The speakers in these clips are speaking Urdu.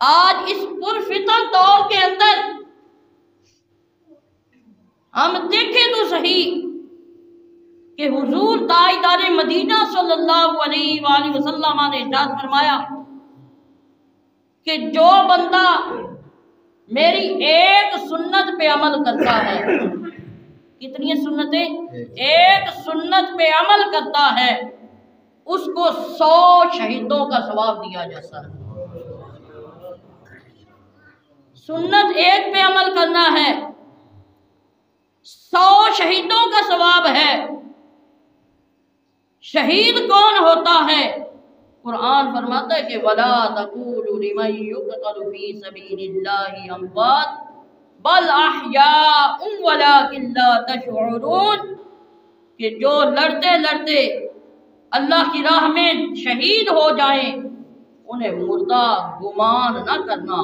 آج اس پرفتن دور کے اندر ہم دیکھیں تو صحیح کہ حضور تاجدار مدینہ صلی اللہ علیہ وآلہ وسلم نے ارشاد فرمایا کہ جو بندہ میری ایک سنت پہ عمل کرتا ہے، کتنی سنتیں؟ ایک سنت پہ عمل کرتا ہے، اس کو 100 شہیدوں کا ثواب دیا جاتا ہے۔ سنت ایک پہ عمل کرنا ہے، 100 شہیدوں کا ثواب ہے۔ شہید کون ہوتا ہے؟ قرآن فرماتا ہے کہ وَلَا تَقُولُوا لِمَن يُقْتَلُ فِي سَبِيلِ اللَّهِ أَمْوَاتٌ بَلْ أَحْيَاءٌ وَلَٰكِن لَّا تَشْعُرُونَ، کہ جو لڑتے لڑتے اللہ کی راہ میں شہید ہو جائیں انہیں مردہ گمان نہ کرنا۔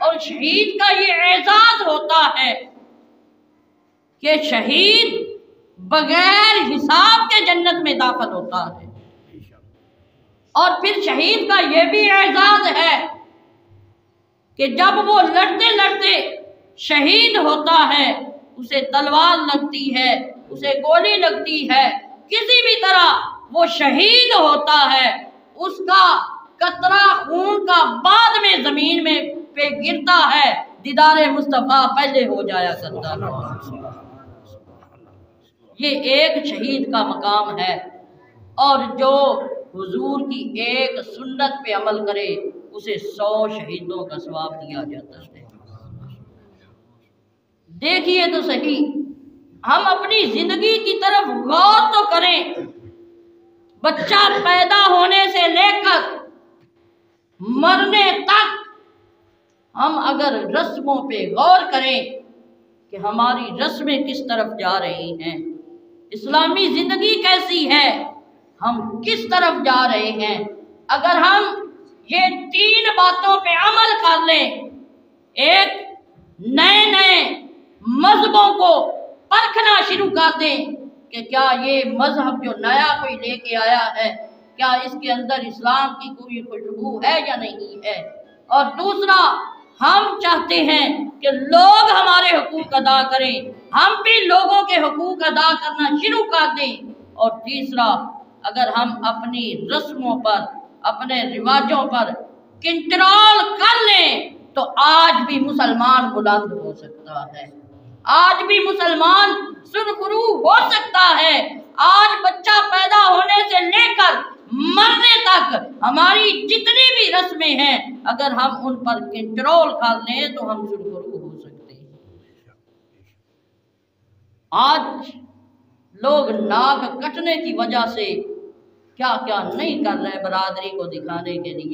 اور شہید کا یہ اعزاز ہوتا ہے کہ شہید بغیر حساب کے جنت میں داخل ہوتا ہے۔ اور پھر شہید کا یہ بھی اعزاز ہے کہ جب وہ لڑتے لڑتے شہید ہوتا ہے، اسے تلوار لگتی ہے، اسے گولی لگتی ہے، کسی بھی طرح وہ شہید ہوتا ہے، اس کا قطرہ خون کا بعد میں زمین میں پہ گرتا ہے، دیدار مصطفیٰ پہلے ہو جایا کرتا ہے۔ یہ ایک شہید کا مقام ہے، اور جو حضور کی ایک سنت پہ عمل کرے اسے 100 شہیدوں کا ثواب دیا جاتا ہے۔ دیکھیے تو صحیح، ہم اپنی زندگی کی طرف غور تو کریں۔ بچہ پیدا ہونے سے لے کر مرنے تک ہم اگر رسموں پہ غور کریں کہ ہماری رسمیں کس طرف جا رہی ہیں، اسلامی زندگی کیسی ہے، ہم کس طرف جا رہے ہیں، اگر ہم یہ 3 باتوں پہ عمل کر لیں، ایک نئے مذہبوں کو پرکھنا شروع کر دیں کہ کیا یہ مذہب جو نیا کوئی لے کے آیا ہے، کیا اس کے اندر اسلام کی کوئی خوشبو ہے یا نہیں ہے، اور دوسرا ہم چاہتے ہیں کہ لوگ ہمارے حقوق ادا کریں، ہم بھی لوگوں کے حقوق ادا کرنا شروع کر دیں، اور تیسرا اگر ہم اپنی رسموں پر، اپنے رواجوں پر کنٹرول کر لیں تو آج بھی مسلمان بلند ہو سکتا ہے، آج بھی مسلمان سرخرو ہو سکتا ہے۔ آج بچہ پیدا ہونے سے لے کر مرنے تک ہماری جتنی بھی رسمیں ہیں، اگر ہم ان پر کنٹرول کر لیں تو ہم سرخرو ہو سکتے ہیں۔ آج لوگ ناک کٹنے کی وجہ سے کیا کیا نہیں کر رہے برادری کو دکھانے کے لیے۔